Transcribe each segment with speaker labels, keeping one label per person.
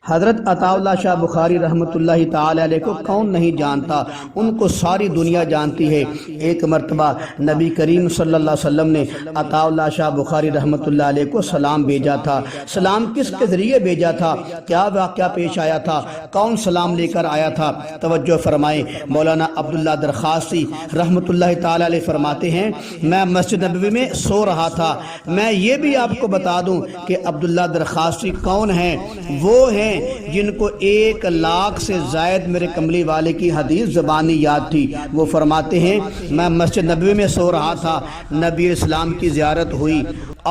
Speaker 1: حضرت عطا اللہ شاہ بخاری رحمۃ اللہ تعالی علیہ کو کون نہیں جانتا، ان کو ساری دنیا جانتی ہے۔ ایک مرتبہ نبی کریم صلی اللہ علیہ وسلم نے عطا اللہ شاہ بخاری رحمۃ اللہ علیہ کو سلام بھیجا تھا۔ سلام کس کے ذریعے بھیجا تھا، کیا واقعہ پیش آیا تھا، کون سلام لے کر آیا تھا؟ توجہ فرمائیں، مولانا عبداللہ درخاستی رحمۃ اللہ تعالی علیہ فرماتے ہیں، میں مسجد نبوی میں سو رہا تھا۔ میں یہ بھی آپ کو بتا دوں کہ عبداللہ درخاستی کون ہیں؟ وہ ہیں جن کو 1,00,000 سے زائد میرے کملی والے کی حدیث زبانی یاد تھی۔ وہ فرماتے ہیں، میں مسجد نبوی میں سو رہا تھا، نبی اسلام کی زیارت ہوئی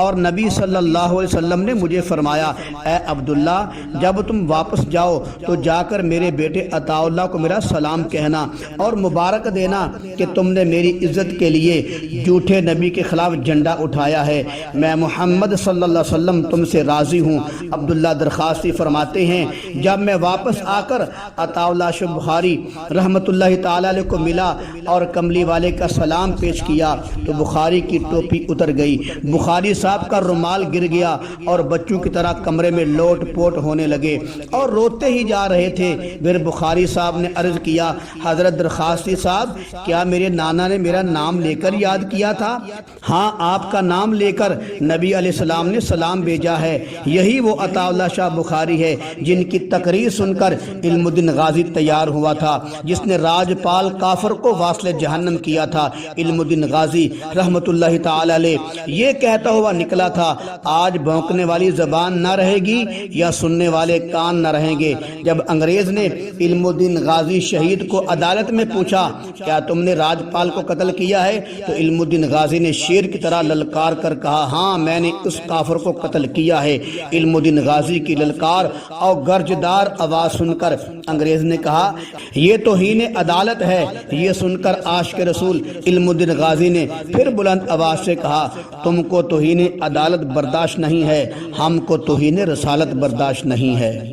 Speaker 1: اور نبی صلی اللہ علیہ وسلم نے مجھے فرمایا، اے عبداللہ، جب تم واپس جاؤ تو جا کر میرے بیٹے عطا اللہ کو میرا سلام کہنا اور مبارک دینا کہ تم نے میری عزت کے لیے جھوٹے نبی کے خلاف جھنڈا اٹھایا ہے۔ میں محمد صلی اللہ علیہ وسلم تم سے راضی ہوں۔ عبداللہ درخاستی فرماتے ہیں، جب میں واپس آ کر عطا اللہ شاہ بخاری رحمۃ اللہ تعالی علیہ کو ملا اور کملی والے کا سلام پیش کیا تو بخاری کی ٹوپی اتر گئی، بخاری صاحب کا رومال گر گیا اور بچوں کی طرح کمرے میں لوٹ پوٹ ہونے لگے اور روتے ہی جا رہے تھے۔ پھر بخاری صاحب نے عرض کیا، حضرت درخاستی صاحب، کیا میرے نانا نے میرا نام لے کر یاد کیا تھا؟ ہاں، آپ کا نام لے کر نبی علیہ السلام نے سلام بھیجا ہے۔ یہی وہ عطا اللہ شاہ بخاری ہے جن کی تقریر سن کر علم الدین غازی تیار ہوا تھا، جس نے راجپال کافر کو واصل جہنم کیا تھا۔ علم الدین غازی رحمۃ اللہ تعالی علیہ یہ کہتا ہوا نکلا تھا، آج بھونکنے والی زبان نہ رہے گی یا سننے والے کان نہ رہیں گے۔ جب انگریز نے علم الدین غازی شہید کو عدالت میں پوچھا، کیا تم نے راجپال کو قتل کیا ہے؟ تو علم الدین غازی نے شیر کی طرح للکار کر کہا، ہاں، میں نے اس کافر کو قتل کیا ہے۔ علم الدین غازی کی للکار اور گرجدار آواز سن کر انگریز نے کہا، یہ توہین عدالت ہے۔ یہ سن کر عاشق رسول علم الدین غازی نے پھر بلند آواز سے کہا، تم کو توہین عدالت برداشت نہیں ہے، ہم کو توہین رسالت برداشت نہیں ہے۔